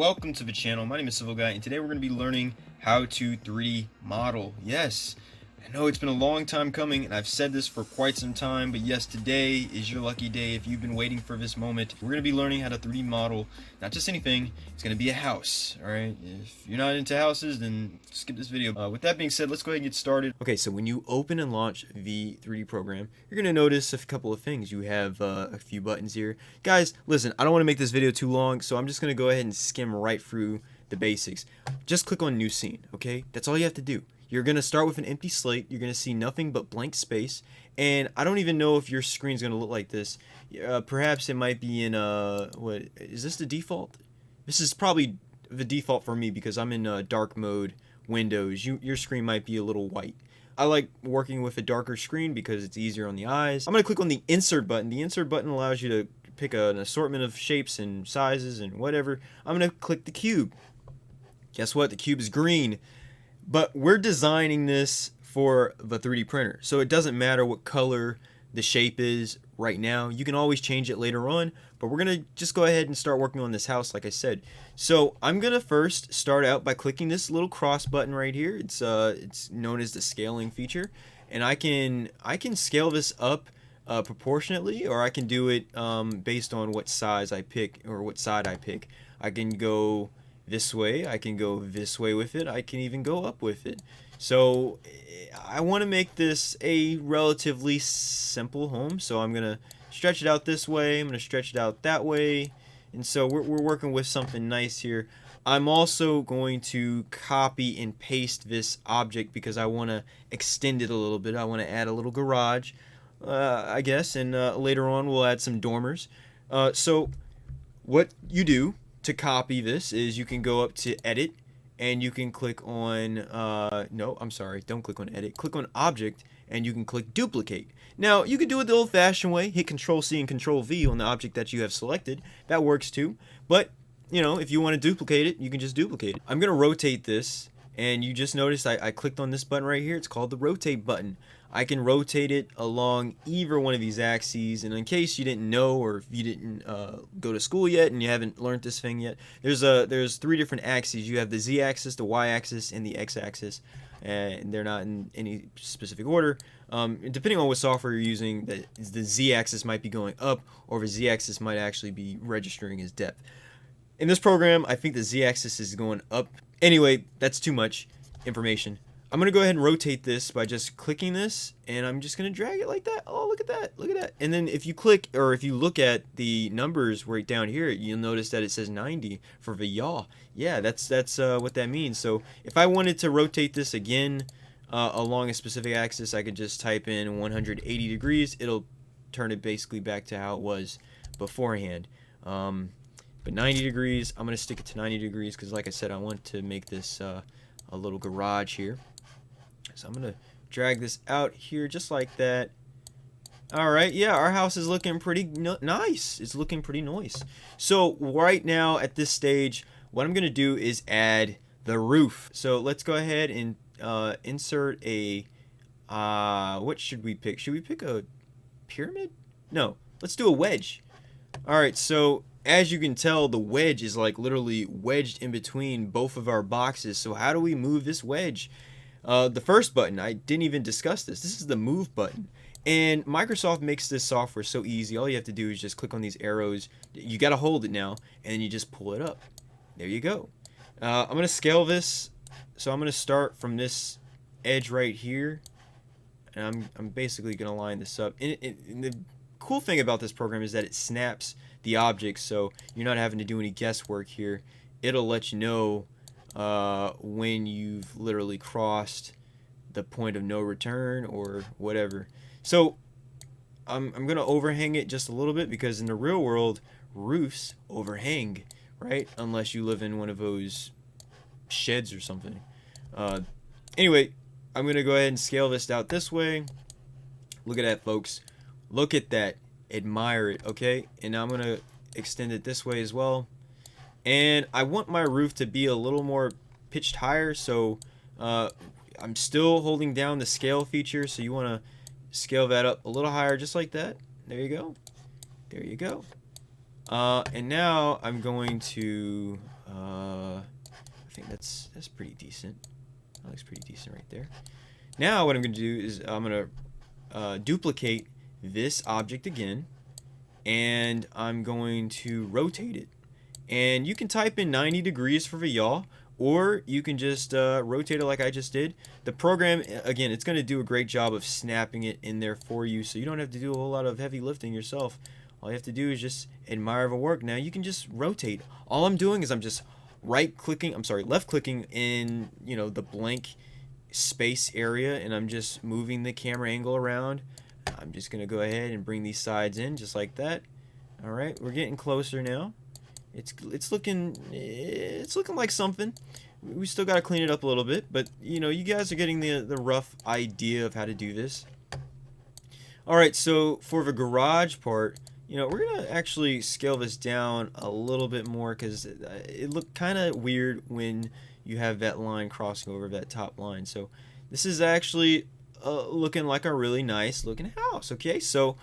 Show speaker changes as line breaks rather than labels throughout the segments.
Welcome to the channel. My name is Civil Guy, and today we're going to be learning how to 3D model. Yes, I know it's been a long time coming, and I've said this for quite some time, but yes, today is your lucky day if you've been waiting for this moment. We're going to be learning how to 3D model, not just anything, it's going to be a house, alright? If you're not into houses, then skip this video. With that being said, let's go ahead and get started. Okay, so when you open and launch the 3D program, you're going to notice a couple of things. You have a few buttons here. Guys, listen, I don't want to make this video too long, so I'm just going to go ahead and skim right through the basics. Just click on New Scene, okay? That's all you have to do. You're going to start with an empty slate. You're going to see nothing but blank space. And I don't even know if your screen's going to look like this. Perhaps it might be in, what, is this the default? This is probably the default for me because I'm in dark mode Windows. Your screen might be a little white. I like working with a darker screen because it's easier on the eyes. I'm going to click on the Insert button. The Insert button allows you to pick an assortment of shapes and sizes and whatever. I'm going to click the cube. Guess what? The cube is green. But we're designing this for the 3D printer, so it doesn't matter what color the shape is right now. You can always change it later on, but we're gonna just go ahead and start working on this house like I said. So I'm gonna first start out by clicking this little cross button right here. It's known as the scaling feature, and I can scale this up proportionately, or I can do it based on what size I pick or what side I pick. I can go this way, I can go this way with it, I can even go up with it. So I want to make this a relatively simple home, so I'm gonna stretch it out this way, I'm gonna stretch it out that way, and so we're working with something nice here. I'm also going to copy and paste this object because I want to extend it a little bit. I want to add a little garage, I guess, and later on we'll add some dormers. So what you do to copy this is you can go up to Edit, and you can click on no, I'm sorry, don't click on Edit, click on Object, and you can click Duplicate. Now you can do it the old-fashioned way, hit Control C and Control V on the object that you have selected. That works too, but you know, if you want to duplicate it, you can just duplicate it. I'm gonna rotate this, and you just noticed I clicked on this button right here. It's called the Rotate button. I can rotate it along either one of these axes, and in case you didn't know, or if you didn't go to school yet and you haven't learned this thing yet, there's three different axes. You have the Z-axis, the Y-axis, and the X-axis, and they're not in any specific order. Depending on what software you're using, the Z-axis might be going up, or the Z-axis might actually be registering as depth. In this program, I think the Z-axis is going up. Anyway, that's too much information. I'm going to go ahead and rotate this by just clicking this, and I'm just going to drag it like that. Oh, look at that. Look at that. And then if you click, or if you look at the numbers right down here, you'll notice that it says 90 for the yaw. Yeah, that's what that means. So if I wanted to rotate this again along a specific axis, I could just type in 180 degrees. It'll turn it basically back to how it was beforehand. But 90 degrees, I'm going to stick it to 90 degrees because, like I said, I want to make this a little garage here. So I'm going to drag this out here just like that. Alright, yeah, our house is looking pretty nice. It's looking pretty nice. So right now at this stage, what I'm going to do is add the roof. So let's go ahead and insert a, what should we pick? Should we pick a pyramid? No, let's do a wedge. Alright, so as you can tell, the wedge is like literally wedged in between both of our boxes. So how do we move this wedge? The first button, I didn't even discuss this. This is the move button. And Microsoft makes this software so easy. All you have to do is just click on these arrows. You got to hold it now, and then you just pull it up. There you go. I'm going to scale this. So I'm going to start from this edge right here. And I'm basically going to line this up. And the cool thing about this program is that it snaps the objects, so you're not having to do any guesswork here. It'll let you know when you've literally crossed the point of no return or whatever. So I'm gonna overhang it just a little bit because in the real world roofs overhang, right? Unless you live in one of those sheds or something. Anyway, I'm gonna go ahead and scale this out this way. Look at that, folks. Look at that. Admire it. Okay, and now I'm gonna extend it this way as well. And I want my roof to be a little more pitched higher, so I'm still holding down the scale feature, so you want to scale that up a little higher just like that. There you go. There you go. And now I'm going to That's pretty decent. That looks pretty decent right there. Now what I'm going to do is I'm going to duplicate this object again, and I'm going to rotate it. And you can type in 90 degrees for the yaw, or you can just rotate it like I just did. The program, again, it's going to do a great job of snapping it in there for you, so you don't have to do a whole lot of heavy lifting yourself. All you have to do is just admire the work. Now you can just rotate. All I'm doing is I'm just left clicking in, you know, the blank space area, and I'm just moving the camera angle around. I'm just going to go ahead and bring these sides in just like that. All right, we're getting closer now. It's looking like something. We still got to clean it up a little bit, but you know, you guys are getting the rough idea of how to do this. All right, so for the garage part, you know, we're gonna actually scale this down a little bit more because it looked kind of weird when you have that line crossing over that top line. So this is actually looking like a really nice looking house. Okay, so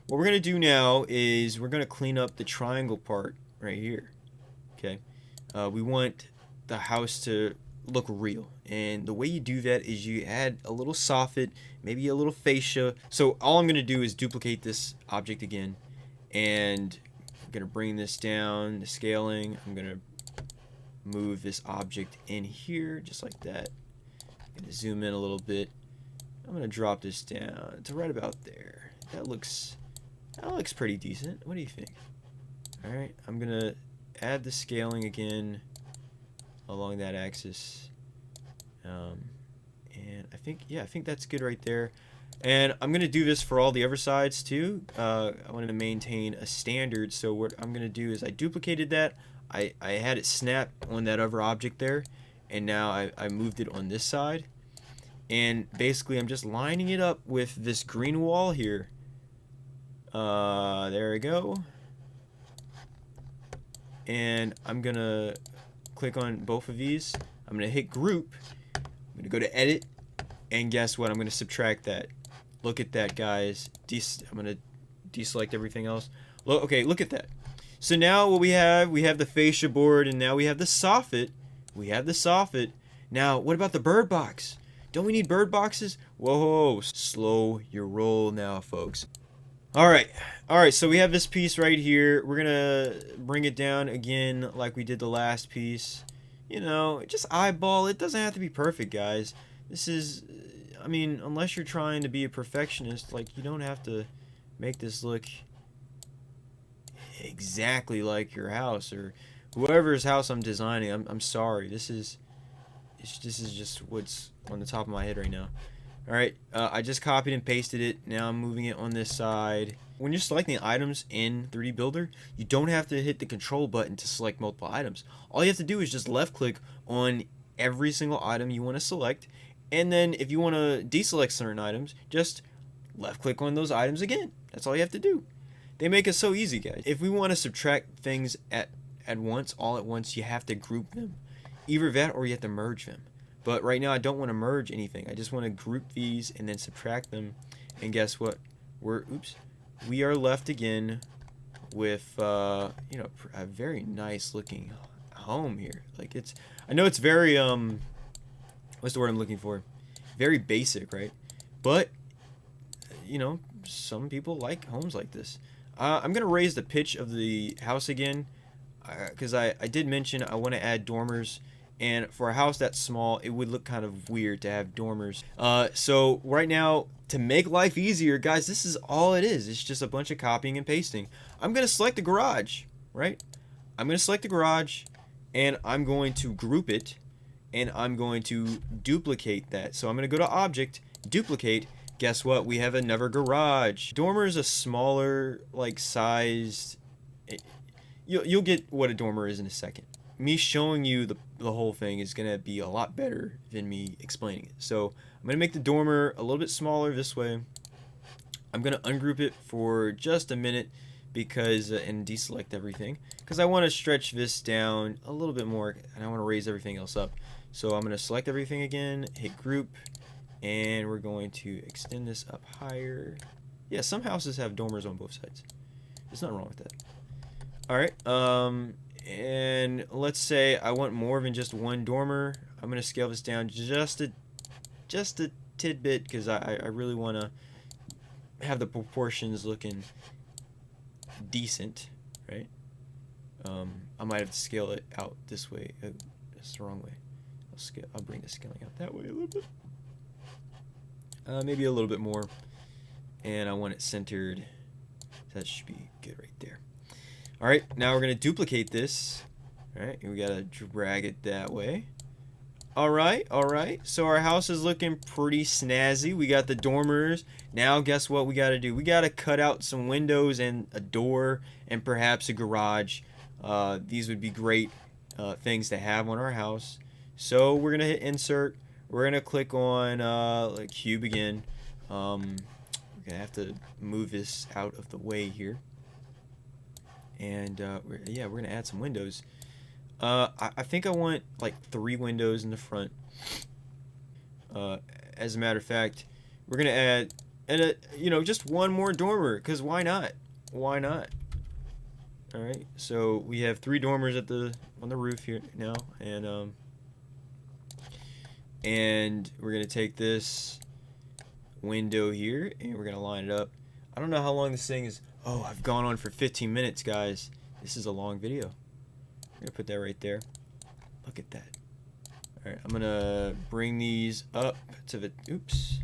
what we're gonna do now is we're gonna clean up the triangle part right here. Okay, we want the house to look real, and the way you do that is you add a little soffit, maybe a little fascia. So all I'm gonna do is duplicate this object again, and I'm gonna bring this down, the scaling. I'm gonna move this object in here just like that. I'm gonna zoom in a little bit. I'm gonna drop this down to right about there. That looks pretty decent. What do you think? All right, I'm gonna add the scaling again along that axis, and I think that's good right there. And I'm gonna do this for all the other sides too. I wanted to maintain a standard, so what I'm gonna do is I duplicated that. I had it snap on that other object there, and now I moved it on this side, and basically I'm just lining it up with this green wall here. There we go. And I'm gonna click on both of these. I'm gonna hit group. I'm gonna go to edit, and guess what? I'm gonna subtract that. Look at that, guys. I'm gonna deselect everything else. Okay, look at that. So now what we have the fascia board, and now we have the soffit. Now, what about the bird box? Don't we need bird boxes? Whoa, slow your roll now, folks. Alright, so we have this piece right here. We're gonna bring it down again like we did the last piece. You know, just eyeball. It doesn't have to be perfect, guys. This is, I mean, unless you're trying to be a perfectionist, like, you don't have to make this look exactly like your house or whoever's house I'm designing. I'm sorry. This is just what's on the top of my head right now. Alright, I just copied and pasted it. Now I'm moving it on this side. When you're selecting items in 3D Builder, you don't have to hit the control button to select multiple items. All you have to do is just left click on every single item you want to select, and then if you want to deselect certain items, just left click on those items again. That's all you have to do. They make it so easy, guys. If we want to subtract things all at once, you have to group them. Either that or you have to merge them. But right now I don't want to merge anything. I just want to group these and then subtract them. And guess what? We are left again with you know, a very nice looking home here. Like, I know it's very what's the word I'm looking for? Very basic, right? But you know, some people like homes like this. I'm gonna raise the pitch of the house again because I did mention I want to add dormers. And for a house that small, it would look kind of weird to have dormers. So right now, to make life easier, guys, this is all it is. It's just a bunch of copying and pasting. I'm going to select the garage, right? I'm going to select the garage, and I'm going to group it, and I'm going to duplicate that. So I'm going to go to Object, Duplicate. Guess what? We have another garage. Dormer is a smaller, like, sized... You'll get what a dormer is in a second. Me showing you the whole thing is going to be a lot better than me explaining it. So I'm going to make the dormer a little bit smaller this way. I'm going to ungroup it for just a minute because and deselect everything because I want to stretch this down a little bit more and I want to raise everything else up. So I'm going to select everything again, hit group, and we're going to extend this up higher. Yeah, some houses have dormers on both sides. There's nothing wrong with that. Alright, and let's say I want more than just one dormer. I'm gonna scale this down just a tidbit because I really want to have the proportions looking decent, right? I might have to scale it out this way. That's the wrong way. I'll bring the scaling out that way a little bit. Maybe a little bit more. And I want it centered. That should be good right there. All right, now we're gonna duplicate this. All right, we gotta drag it that way. All right. So our house is looking pretty snazzy. We got the dormers. Now, guess what we gotta do? We gotta cut out some windows and a door and perhaps a garage. These would be great things to have on our house. So we're gonna hit insert. We're gonna click on like cube again. We're gonna have to move this out of the way here. And we're gonna add some windows. I think I want like 3 windows in the front. As a matter of fact, we're gonna add just one more dormer, because why not? Why not? All right, so we have 3 dormers on the roof here now, and we're gonna take this window here and we're gonna line it up. I don't know how long this thing is. Oh, I've gone on for 15 minutes, guys. This is a long video. I'm gonna put that right there. Look at that. All right, I'm gonna bring these up to the, oops.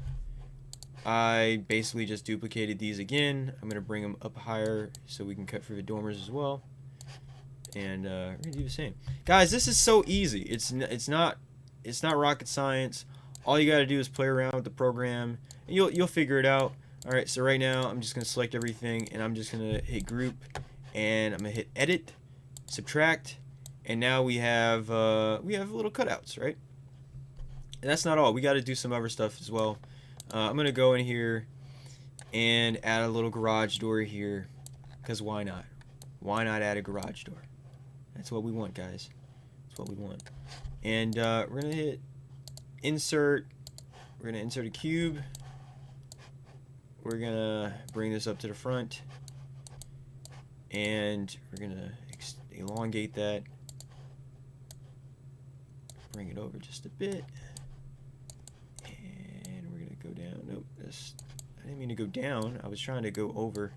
I basically just duplicated these again. I'm gonna bring them up higher so we can cut through the dormers as well. And we're gonna do the same. Guys, this is so easy. It's not rocket science. All you gotta do is play around with the program and you'll figure it out. All right, so right now I'm just gonna select everything and I'm just gonna hit group and I'm gonna hit edit, subtract, and now we have little cutouts, right? And that's not all. We got to do some other stuff as well. I'm gonna go in here and add a little garage door here, because why not? Why not add a garage door? That's what we want, guys. That's what we want. And we're gonna hit insert. We're gonna insert a cube. We're gonna bring this up to the front, and we're gonna elongate that. Bring it over just a bit, and we're gonna go down. Nope, I didn't mean to go down. I was trying to go over.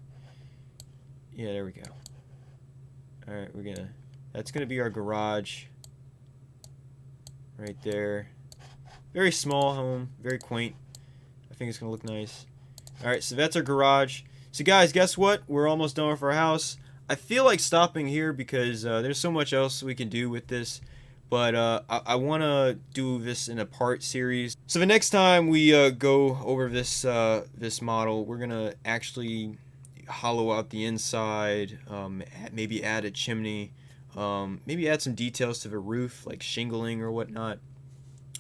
Yeah, there we go. All right, that's gonna be our garage right there. Very small home, very quaint. I think it's gonna look nice. All right, so that's our garage. So guys, guess what? We're almost done with our house. I feel like stopping here because there's so much else we can do with this, but I want to do this in a part series. So the next time we go over this model, we're gonna actually hollow out the inside, maybe add a chimney, maybe add some details to the roof like shingling or whatnot,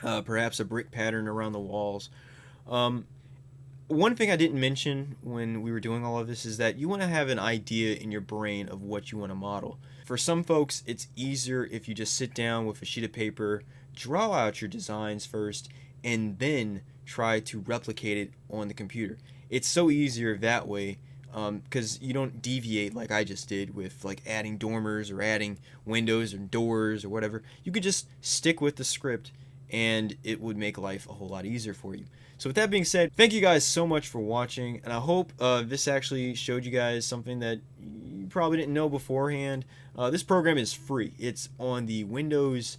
perhaps a brick pattern around the walls. One thing I didn't mention when we were doing all of this is that you want to have an idea in your brain of what you want to model. For some folks, it's easier if you just sit down with a sheet of paper, draw out your designs first, and then try to replicate it on the computer. It's so easier that way because you don't deviate like I just did with like adding dormers or adding windows or doors or whatever. You could just stick with the script and it would make life a whole lot easier for you. So with that being said, thank you guys so much for watching, and I hope this actually showed you guys something that you probably didn't know beforehand. This program is free. It's on the Windows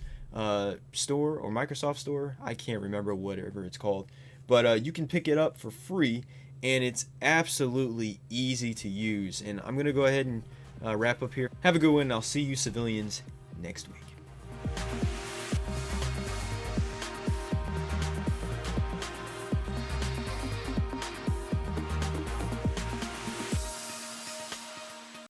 store or Microsoft store. I can't remember whatever it's called, but you can pick it up for free, and it's absolutely easy to use. And I'm gonna go ahead and wrap up here. Have a good one, and I'll see you civilians next week.